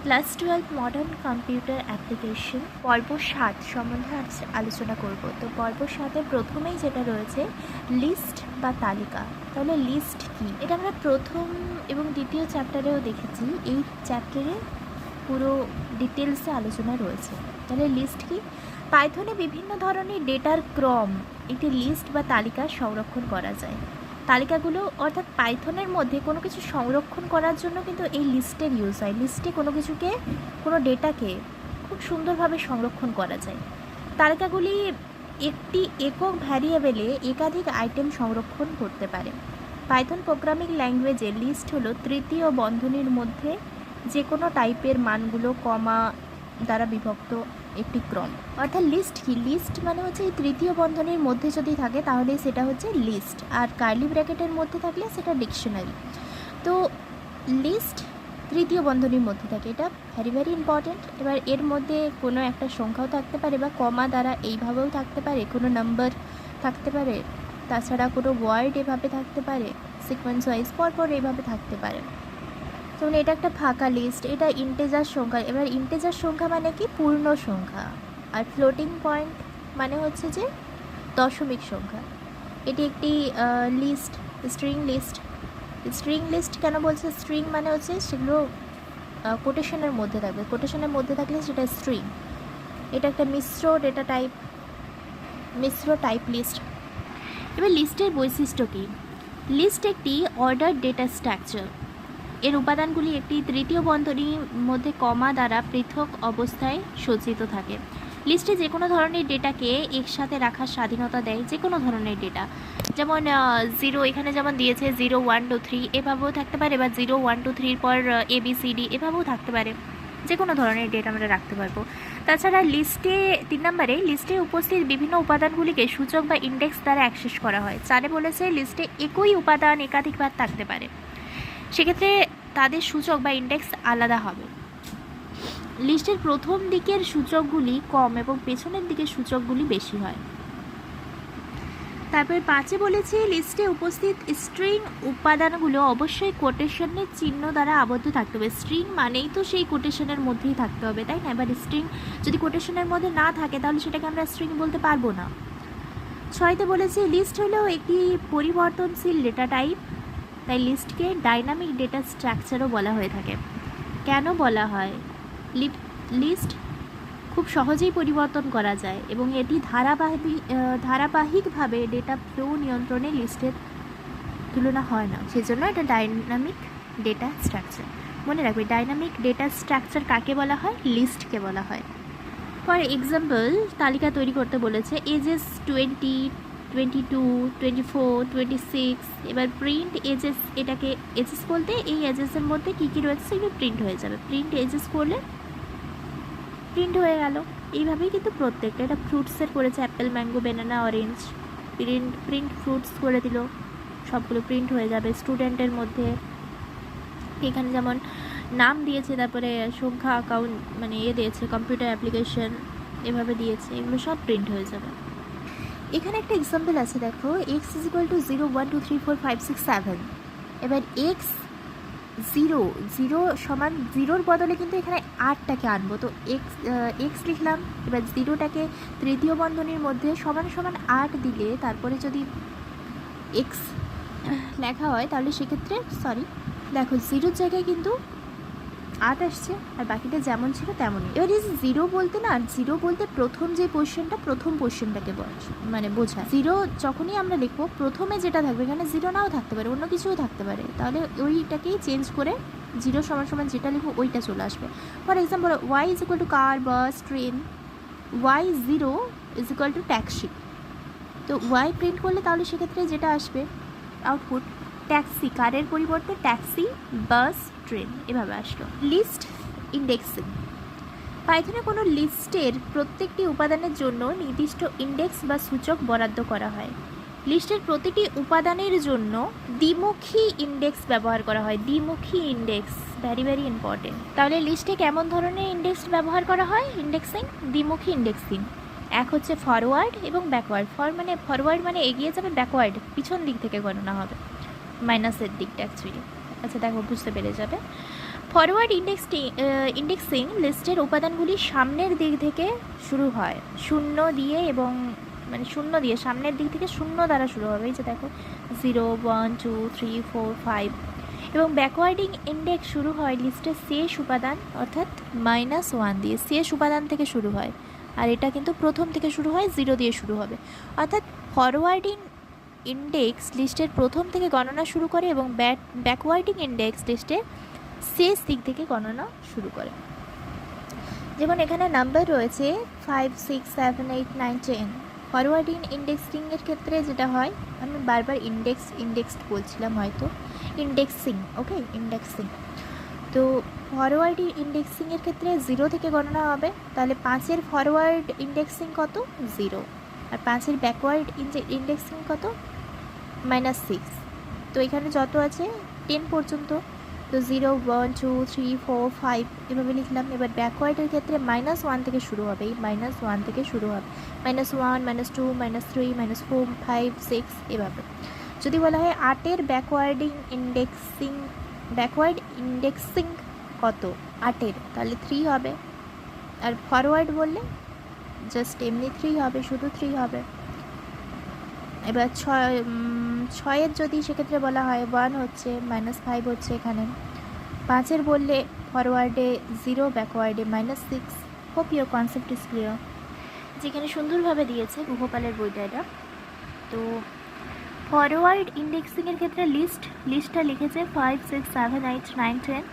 Class 12 modern computer application পর্ব 7 সম্বন্ধে আলোচনা করব। তো পর্ব 7-এ প্রথমেই যেটা রয়েছে লিস্ট বা তালিকা। তাহলে লিস্ট কি, এটা আমরা প্রথম এবং দ্বিতীয় চ্যাপ্টারেও দেখেছি। এই চ্যাপ্টারে পুরো ডিটেলসে আলোচনা রয়েছে। তাহলে লিস্ট কি? পাইথনে বিভিন্ন ধরনের ডেটার ক্রম একটি লিস্ট বা তালিকা সংরক্ষণ করা যায়। তালিকাগুলো অর্থাৎ পাইথনের মধ্যে কোনো কিছু সংরক্ষণ করার জন্য কিন্তু এই লিস্টের ইউজ হয়। লিস্টে কোনো কিছুকে, কোনো ডেটাকে খুব সুন্দরভাবে সংরক্ষণ করা যায়। তালিকাগুলি একটি একক ভ্যারিয়েবলে একাধিক আইটেম সংরক্ষণ করতে পারে। পাইথন প্রোগ্রামিং ল্যাঙ্গুয়েজে লিস্ট হলো তৃতীয় বন্ধনীর মধ্যে যে কোনো টাইপের মানগুলো কমা দ্বারা বিভক্ত একটি ক্রম। অর্থাৎ লিস্ট কি? লিস্ট মানে হচ্ছে এই তৃতীয় বন্ধনীর মধ্যে যদি থাকে তাহলে সেটা হচ্ছে লিস্ট, আর কার্লি ব্র্যাকেটের মধ্যে থাকলে সেটা ডিকশনারি। তো লিস্ট তৃতীয় বন্ধনীর মধ্যে থাকে, এটা ভেরি ইম্পর্ট্যান্ট। এবার এর মধ্যে কোনো একটা সংখ্যাও থাকতে পারে বা কমা দ্বারা এইভাবেও থাকতে পারে, কোনো নাম্বার থাকতে পারে, তাছাড়া কোনো ওয়ার্ড এভাবে থাকতে পারে, সিকোয়েন্স ওয়াইজ পরপর এইভাবে থাকতে পারে। যেমন এটা একটা ফাঁকা লিস্ট, এটা ইন্টেজার সংখ্যা। এবার ইন্টেজার সংখ্যা মানে কি? পূর্ণ সংখ্যা। আর ফ্লোটিং পয়েন্ট মানে হচ্ছে যে দশমিক সংখ্যা। এটি একটি list, string list. String list কেন বলছে? স্ট্রিং মানে হচ্ছে সেগুলো কোটেশনের মধ্যে থাকবে, কোটেশনের মধ্যে থাকলে সেটা স্ট্রিং। এটা একটা মিশ্র ডেটা টাইপ, মিশ্র টাইপ লিস্ট। এবার লিস্টের বৈশিষ্ট্য কী? লিস্ট একটি অর্ডার ডেটা স্ট্রাকচার। এর উপাদানগুলি একটি তৃতীয় বন্ধনীর মধ্যে কমা দ্বারা পৃথক অবস্থায় সজ্জিত থাকে। লিস্টে যে কোনো ধরনের ডেটাকে একসাথে রাখার স্বাধীনতা দেয়, যে কোনো ধরনের ডেটা। যেমন 0 এখানে যেমন দিয়েছে 0 1 2 3 এভাবেও থাকতে পারে, বা 0 1 2 3 পর ABCD এভাবেও থাকতে পারে। যে কোনো ধরনের ডেটা আমরা রাখতে পারবো। তাছাড়া লিস্টে 3 নম্বরে লিস্টে উপস্থিত বিভিন্ন উপাদানগুলিকে সূচক বা ইন্ডেক্স দ্বারা অ্যাক্সেস করা হয়। 4-এ বলেছে লিস্টে একই উপাদান একাধিকবার থাকতে পারে, সেক্ষেত্রে তাদের সূচক বা ইন্ডেক্স আলাদা হবে। লিস্টের প্রথম দিকের সূচকগুলি কম এবং পেছনের দিকের সূচকগুলি বেশি হয়। তারপর 5-এ বলেছে লিস্টে উপস্থিত স্ট্রিং উপাদানগুলো অবশ্যই কোটেশনের চিহ্ন দ্বারা আবদ্ধ থাকতে হবে। স্ট্রিং মানেই তো সেই কোটেশনের মধ্যেই থাকতে হবে, তাই না? এবার স্ট্রিং যদি কোটেশনের মধ্যে না থাকে তাহলে সেটাকে আমরা স্ট্রিং বলতে পারবো না। 6-তে বলেছে লিস্ট হলো একটি পরিবর্তনশীল ডেটা টাইপ, তাই লিস্টকে ডাইনামিক ডেটা স্ট্রাকচারও বলা হয়ে থাকে। কেন বলা হয়? লিস্ট খুব সহজেই পরিবর্তন করা যায় এবং এটি ধারাবাহিকভাবে ডেটা ফ্লো নিয়ন্ত্রণে লিস্টের তুলনা হয় না, সেজন্য এটা ডাইনামিক ডেটা স্ট্রাকচার। মনে রাখবে, ডাইনামিক ডেটা স্ট্রাকচার কাকে বলা হয়? লিস্টকে বলা হয়। ফর এক্সাম্পল, তালিকা তৈরি করতে বলেছে এজেস 20, 22, 24, 26। এবার প্রিন্ট এজেস, এটাকে এজেস বলতে এই এজেসের মধ্যে কী কী রয়েছে সেগুলো প্রিন্ট হয়ে যাবে। প্রিন্ট এজেস করলে প্রিন্ট হয়ে গেল। এইভাবেই কিন্তু প্রত্যেকটা, এটা ফ্রুটসের করেছে Apple, mango, banana, orange. Print fruits করে দিল, সবগুলো প্রিন্ট হয়ে যাবে। স্টুডেন্টের মধ্যে এখানে যেমন নাম দিয়েছে, তারপরে সংখ্যা, অ্যাকাউন্ট মানে দিয়েছে, কম্পিউটার অ্যাপ্লিকেশন এভাবে দিয়েছে, এগুলো সব প্রিন্ট হয়ে যাবে। এখানে একটা এক্সাম্পল আছে, দেখো x = 0 1 2 3 4 5 6 7। এবার x 0 সমান 0-র বদলে কিন্তু এখানে 8টাকে আনবো। তো x লিখলাম। এবার 0টাকে তৃতীয় বন্ধনীর মধ্যে সমান 8 দিলে তারপরে যদি x লেখা হয় তাহলে সেক্ষেত্রে দেখো 0-র জায়গায় কিন্তু 8 আসছে, আর বাকিটা যেমন ছিল তেমনই। এবার এই 0 বলতে না, 0 বলতে প্রথম যে প্রথম পোর্শনটাকে মানে বোঝায়। 0 যখনই আমরা লিখবো প্রথমে যেটা থাকবে, এখানে 0 নাও থাকতে পারে, অন্য কিছুও থাকতে পারে, তাহলে ওইটাকেই চেঞ্জ করে 0 সমান যেটা লিখবো ওইটা চলে আসবে। For example, y = car, bus, train. y0 = taxi. তো y প্রিন্ট করলে তাহলে সেক্ষেত্রে যেটা আসবে আউটপুট ট্যাক্সি, কারের পরিবর্তে ট্যাক্সি, বাস, ট্রেন এভাবে আসলো। List indexing. পাইথনে কোনো লিস্টের প্রত্যেকটি উপাদানের জন্য নির্দিষ্ট ইন্ডেক্স বা সূচক বরাদ্দ করা হয়। লিস্টের প্রতিটি উপাদানের জন্য দ্বিমুখী ইন্ডেক্স ব্যবহার করা হয়। দ্বিমুখী ইন্ডেক্স ভেরি ইম্পর্টেন্ট। তাহলে লিস্টে কেমন ধরনের ইন্ডেক্স ব্যবহার করা হয়? ইন্ডেক্সিং, দ্বিমুখী ইন্ডেক্সিং। এক হচ্ছে ফরওয়ার্ড এবং ব্যাকওয়ার্ড। ফরওয়ার্ড মানে এগিয়ে যাবে, ব্যাকওয়ার্ড পিছন দিক থেকে গণনা হবে, মাইনাসের দিকটা অ্যাকচুয়ালি। আচ্ছা দেখো, বুঝতে পেরে যাবে। ফরওয়ার্ড ইন্ডেক্সিং লিস্টের উপাদানগুলি সামনের দিক থেকে শুরু হয় শূন্য দিয়ে, এবং মানে শূন্য দিয়ে সামনের দিক থেকে শূন্য দ্বারা শুরু হবে। এই যে দেখো 0 1 2 3 4 5, এবং ব্যাকওয়ার্ডিং ইন্ডেক্স শুরু হয় লিস্টের শেষ উপাদান অর্থাৎ -1 দিয়ে, শেষ উপাদান থেকে শুরু হয়। আর এটা কিন্তু প্রথম থেকে শুরু হয়, 0 দিয়ে শুরু হবে। অর্থাৎ ফরওয়ার্ডিং ইন্ডেক্স লিস্টের প্রথম থেকে গণনা শুরু করে এবং ব্যাকওয়ার্ডিং ইন্ডেক্স লিস্টের শেষ দিক থেকে গণনা শুরু করে। যেমন এখানে নাম্বার রয়েছে 5 6 7 8 9 10। ফরওয়ার্ডিং ইন্ডেক্সিংয়ের ক্ষেত্রে যেটা হয়, আমি বারবার ইন্ডেক্সড বলছিলাম হয়তো, ইন্ডেক্সিং, ওকে, ইন্ডেক্সিং। তো ফরওয়ার্ড ইন্ডেক্সিংয়ের ক্ষেত্রে 0 থেকে গণনা হবে, তাহলে 5-এর ফরওয়ার্ড ইন্ডেক্সিং কত? 0। আর 5-এর ব্যাকওয়ার্ড ইন্ডেক্সিং কত? -6। তো এখানে যত আছে 10 পর্যন্ত, তো 0 1 2 3 4 5 এভাবে লিখলাম। এবার ব্যাকওয়ার্ডের ক্ষেত্রে -1 থেকে শুরু হবে, এই -1 থেকে শুরু হবে, -1 -2 -3 -4 5 6 এভাবে। যদি বলা হয় 8-এর ব্যাকওয়ার্ড ইন্ডেক্সিং কত 8-এর, তাহলে 3 হবে। আর ফরওয়ার্ড বললে জাস্ট এমনি 3 হবে, শুধু 3 হবে। এবার 6-এর যদি সেক্ষেত্রে বলা হয় 1 হচ্ছে, -5 হচ্ছে এখানে। 5-এর বললে ফরওয়ার্ডে 0, ব্যাকওয়ার্ডে -6। Hope your concept is clear. যেখানে সুন্দরভাবে দিয়েছে গুহপালের বইটা এটা। তো ফরওয়ার্ড ইন্ডেক্সিংয়ের ক্ষেত্রে লিস্টটা লিখেছে 5 6 7 8 9 10।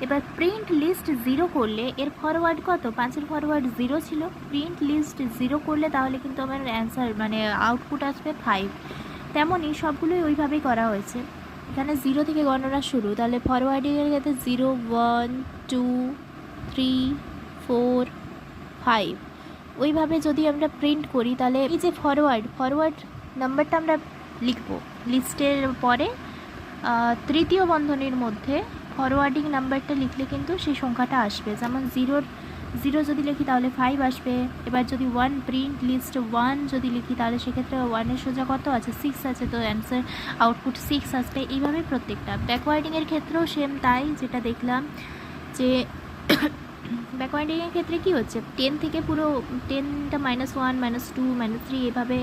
এবার প্রিন্ট লিস্ট 0 করলে এর ফরওয়ার্ড কত? 5-এর ফরওয়ার্ড 0 ছিল, প্রিন্ট লিস্ট 0 করলে তাহলে কিন্তু আমার অ্যান্সার মানে আউটপুট আসবে 5। তেমনই সবগুলোই ওইভাবেই করা হয়েছে। এখানে 0 থেকে গণনা শুরু, তাহলে ফরওয়ার্ডিংয়ের ক্ষেত্রে 0 1 2 3 4 5 ওইভাবে যদি আমরা প্রিন্ট করি, তাহলে এই যে ফরওয়ার্ড নাম্বারটা আমরা লিখব লিস্টের পরে তৃতীয় বন্ধনীর মধ্যে ফরওয়ার্ডিং নাম্বারটা লিখলে কিন্তু সেই সংখ্যাটা আসবে। যেমন 0 যদি লিখি তাহলে 5 আসবে। এবার যদি 1 প্রিন্ট লিস্ট 1 যদি লিখি তাহলে সেক্ষেত্রে 1-এর সোজা কত আছে? 6 আছে, তো অ্যান্সার আউটপুট 6 আসবে। এইভাবে প্রত্যেকটা। ব্যাকওয়ার্ডিংয়ের ক্ষেত্রেও সেম তাই, যেটা দেখলাম যে ব্যাকওয়ার্ডিংয়ের ক্ষেত্রে কি হচ্ছে, 10 থেকে পুরো 10টা -1 -2 -3 এভাবে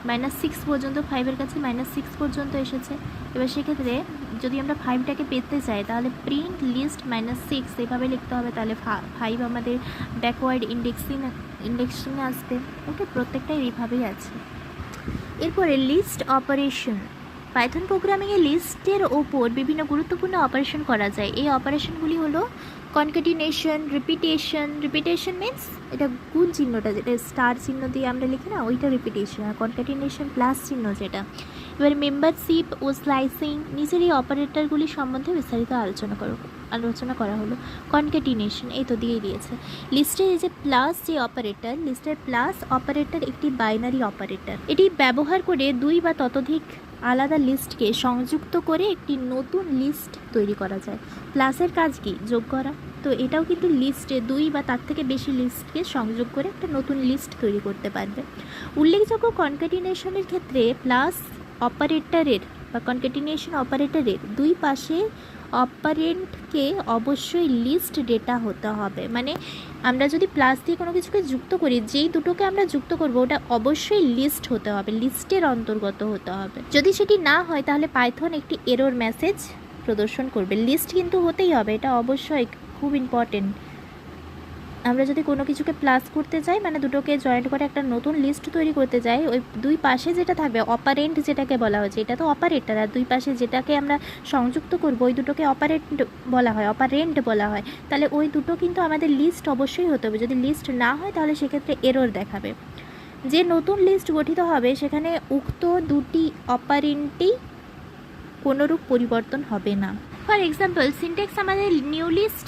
-6 পর্যন্ত, 5-এর কাছে -6 পর্যন্ত এসেছে। এবার সেক্ষেত্রে যদি আমরা 5টাকে পেতে চাই তাহলে প্রিন্ট লিস্ট -6 এভাবে লিখতে হবে, তাহলে 5 আমাদের ব্যাকওয়ার্ড ইন্ডেক্সিংয়ে আসবে। ওকে, প্রত্যেকটাই এইভাবেই আছে। এরপরে লিস্ট অপারেশন। পাইথন প্রোগ্রামিংয়ে লিস্টের ওপর বিভিন্ন গুরুত্বপূর্ণ অপারেশন করা যায়। এই অপারেশনগুলি হলো কনক্যাটিনেশন, রিপিটেশন মিনস এটা গুণ চিহ্নটা, যেটা স্টার চিহ্ন দিয়ে আমরা লিখি না, ওইটা রিপিটেশন। আর কনক্যাটিনেশন প্লাস চিহ্ন যেটা। এবার মেম্বারশিপ ও স্লাইসিং, নিচের এই অপারেটরগুলি সম্বন্ধে বিস্তারিত আলোচনা করা হলো। কনক্যাটিনেশন এই তো দিয়েই দিয়েছে। লিস্টের এই যে প্লাস যে অপারেটর, লিস্টের প্লাস অপারেটর একটি বাইনারি অপারেটর। এটি ব্যবহার করে 2 বা ততোধিক আলাদা লিস্টকে সংযুক্ত করে একটি নতুন লিস্ট তৈরি করা যায়। প্লাসের কাজ কি? যোগ করা। তো এটাও কিন্তু লিস্টে 2 বা তার থেকে বেশি লিস্টকে সংযোগ করে একটা নতুন লিস্ট তৈরি করতে পারবে। উল্লেখযোগ্য কনক্যাটিনেশনের ক্ষেত্রে প্লাস অপারেটরের বা কনক্যাটিনেশন অপারেটরের 2 পাশে অপারেন্টকে অবশ্যই লিস্ট ডেটা হতে হবে। মানে আমরা যদি প্লাস দিয়ে কোনো কিছুকে যুক্ত করি, যেই দুটোকে আমরা যুক্ত করব ওটা অবশ্যই লিস্ট হতে হবে, লিস্টের অন্তর্গত হতে হবে। যদি সেটি না হয় তাহলে পাইথন একটি এরর মেসেজ প্রদর্শন করবে। লিস্ট কিন্তু হতেই হবে, এটা অবশ্যই খুব ইম্পর্টেন্ট। আমরা যদি কোনো কিছুকে প্লাস করতে চাই, মানে দুটোকে জয়েন্ট করে একটা নতুন লিস্ট তৈরি করতে চাই, ওই 2 পাশে যেটা থাকবে অপারেন্ট যেটাকে বলা হয়েছে, এটা তো অপারেটর, আর 2 পাশে যেটাকে আমরা সংযুক্ত করব ওই দুটোকে অপারেন্ট বলা হয়। তাহলে ওই দুটো কিন্তু আমাদের লিস্ট অবশ্যই হতে হবে। যদি লিস্ট না হয় তাহলে সেক্ষেত্রে এরর দেখাবে। যে নতুন লিস্ট গঠিত হবে সেখানে উক্ত 2টি অপারেন্টেই কোনোরূপ পরিবর্তন হবে না। ফর এক্সাম্পল, সিনট্যাক্স আমাদের new list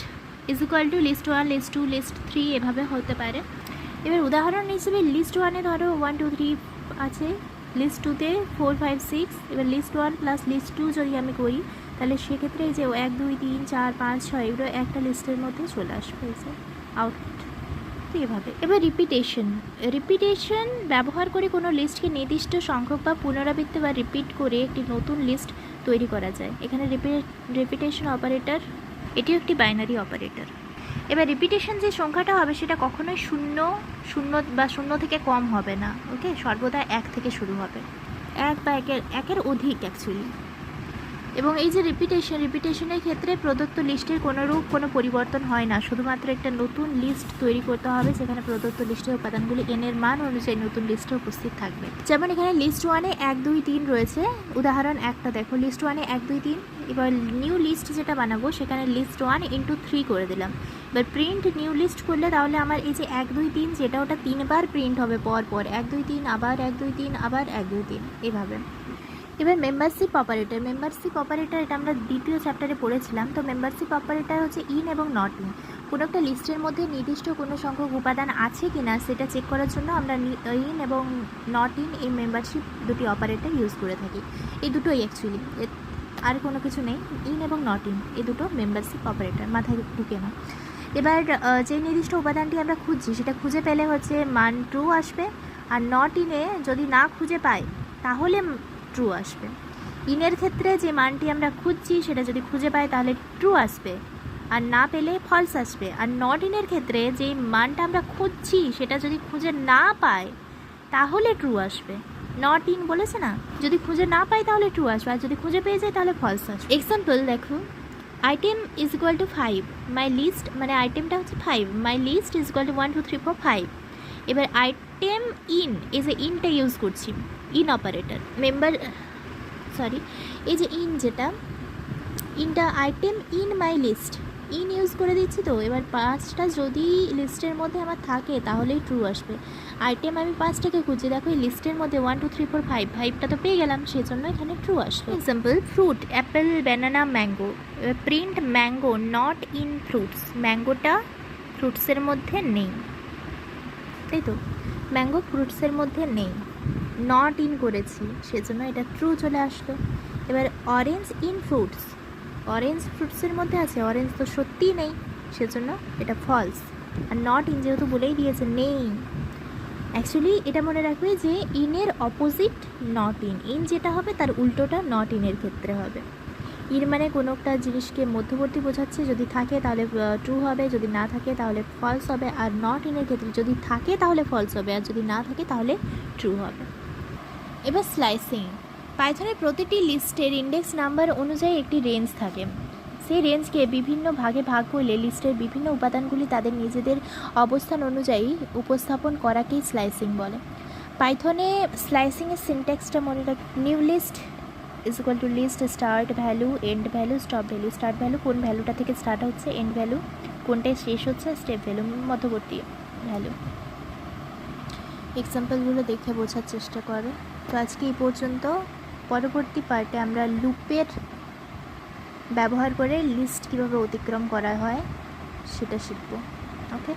is equal to list 1 list 2 list 3 এভাবে হতে পারে। এবার উদাহরণ হিসেবে লিস্ট 1-এ ধরো 1 2 3 আছে, লিস্ট 2-তে 4 5 6। এবার লিস্ট 1 প্লাস লিস্ট 2 যদি আমি করি তাহলে সেক্ষেত্রে এই যে 1 2 3 4 5 6 এগুলো একটা লিস্টের মধ্যে চলে আসবে, এই যে আউটপুট। তো এভাবে। এবার রিপিটেশন ব্যবহার করে কোনো লিস্টকে নির্দিষ্ট সংখ্যক বা পুনরাবৃত্তি বা রিপিট করে একটি নতুন লিস্ট তৈরি করা যায়। এখানে রিপিটেশন অপারেটর এটিও একটি বাইনারি অপারেটর। এবার রিপিটেশন যে সংখ্যাটা হবে সেটা কখনোই শূন্য বা শূন্য থেকে কম হবে না, ওকে, সর্বদা 1 থেকে শুরু হবে, 1 বা একের অধিক অ্যাকচুয়ালি। এবং এই যে রিপিটেশনের ক্ষেত্রে প্রদত্ত লিস্টের কোনো পরিবর্তন হয় না, শুধুমাত্র একটা নতুন লিস্ট তৈরি করতে হবে যেখানে প্রদত্ত লিস্টের উপাদানগুলি এর মান অনুযায়ী নতুন লিস্টে উপস্থিত থাকবে। যেমন এখানে লিস্ট 1-এ 1 2 3 রয়েছে, উদাহরণ একটা দেখো, লিস্ট 1-এ 1 2 3। এবার নিউ লিস্ট যেটা বানাবো সেখানে লিস্ট 1 × 3 করে দিলাম। এবার প্রিন্ট নিউ লিস্ট করলে তাহলে আমার এই যে 1 2 3 যেটা, ওটা 3বার প্রিন্ট হবে পর 1 2 3 আবার 1 2 3 আবার 1 2 3 এভাবে। এবার মেম্বারশিপ অপারেটর এটা আমরা দ্বিতীয় চ্যাপ্টারে পড়েছিলাম। তো মেম্বারশিপ অপারেটর হচ্ছে ইন এবং নট ইন। কোনো একটা লিস্টের মধ্যে নির্দিষ্ট কোনো সংখ্যক উপাদান আছে কি না সেটা চেক করার জন্য আমরা ইন এবং নট ইন এই মেম্বারশিপ দুটি অপারেটর ইউজ করে থাকি। এই দুটোই অ্যাকচুয়ালি, আর কোনো কিছু নেই। ইন এবং নট ইন এই দুটো মেম্বারশিপ অপারেটর, মাথায় ঢুকে না। এবার যে নির্দিষ্ট উপাদানটি আমরা খুঁজছি সেটা খুঁজে পেলে হচ্ছে মান ট্রু আসবে, আর নট ইনে যদি না খুঁজে পাই তাহলে ট্রু আসবে। ইনের ক্ষেত্রে যে মানটি আমরা খুঁজছি সেটা যদি খুঁজে পাই তাহলে ট্রু আসবে, আর না পেলে ফলস আসবে। আর নট ইনের ক্ষেত্রে যে মানটা আমরা খুঁজছি সেটা যদি খুঁজে না পাই তাহলে ট্রু আসবে। নট ইন বলেছে না, যদি খুঁজে না পাই তাহলে ট্রু আসবে, আর যদি খুঁজে পেয়ে যাই তাহলে ফলস আসবে। এক্সাম্পল দেখো, item is equal to 5, my list, মানে আইটেমটা হচ্ছে 5, my list is equal to 1 2 3 4 5। এবার আইটেম ইন, এই যে ইনটা ইউজ করছি, ইন অপারেটর, এই যে ইন যেটা, ইনটা item in my list, in use করে দিচ্ছি। তো এবার 5টা যদি লিস্টের মধ্যে আমার থাকে তাহলেই ট্রু আসবে। আইটেম আমি 5টাকে খুঁজছি, দেখো এই লিস্টের মধ্যে 1 2 3 4 5, 5টা তো পেয়ে গেলাম, সেজন্য এখানে ট্রু আসবে। Example, fruit, apple, banana, mango. Print mango not in fruits, ম্যাঙ্গোটা ফ্রুটসের মধ্যে নেই, তাই তো, ম্যাঙ্গো ফ্রুটসের মধ্যে নেই, নট ইন করেছি সেজন্য এটা ট্রু চলে আসলো। এবার অরেঞ্জ ইন ফ্রুটস, অরেঞ্জ ফ্রুটসের মধ্যে আছে, অরেঞ্জ তো সত্যিই নেই সেজন্য এটা ফলস। আর নট ইন যেহেতু বলেই দিয়েছে নেই, অ্যাকচুয়ালি এটা মনে রাখবে যে ইনের অপোজিট নট ইন, ইন যেটা হবে তার উল্টোটা নট ইনের ক্ষেত্রে হবে। ইন মানে কোনো একটা জিনিসকে মধ্যবর্তী বোঝাচ্ছে, যদি থাকে তাহলে ট্রু হবে, যদি না থাকে তাহলে ফলস হবে। আর নট ইনের ক্ষেত্রে যদি থাকে তাহলে ফলস হবে, আর যদি না থাকে তাহলে ট্রু হবে। এবার স্লাইসিং, পাইথনের প্রতিটি লিস্টের ইন্ডেক্স নাম্বার অনুযায়ী একটি রেঞ্জ থাকে। সেই রেঞ্জকে বিভিন্ন ভাগে ভাগ করলে লিস্টের বিভিন্ন উপাদানগুলি তাদের নিজেদের অবস্থান অনুযায়ী উপস্থাপন করাকেই স্লাইসিং বলে। পাইথনে স্লাইসিংয়ের সিনট্যাক্সটা মনে রাখ, new list is equal to list start value, end value, stop value. Start value কোন ভ্যালুটা থেকে স্টার্ট হচ্ছে, এন্ড ভ্যালু কোনটায় শেষ হচ্ছে, স্টেপ ভ্যালু মধ্যবর্তী ভ্যালু। এক্সাম্পলগুলো দেখে বোঝার চেষ্টা করো। তো আজকে এই পর্যন্ত। পরবর্তী পার্টে আমরা লুপের ব্যবহার করে লিস্ট কীভাবে অতিক্রম করা হয় সেটা শিখব। ওকে।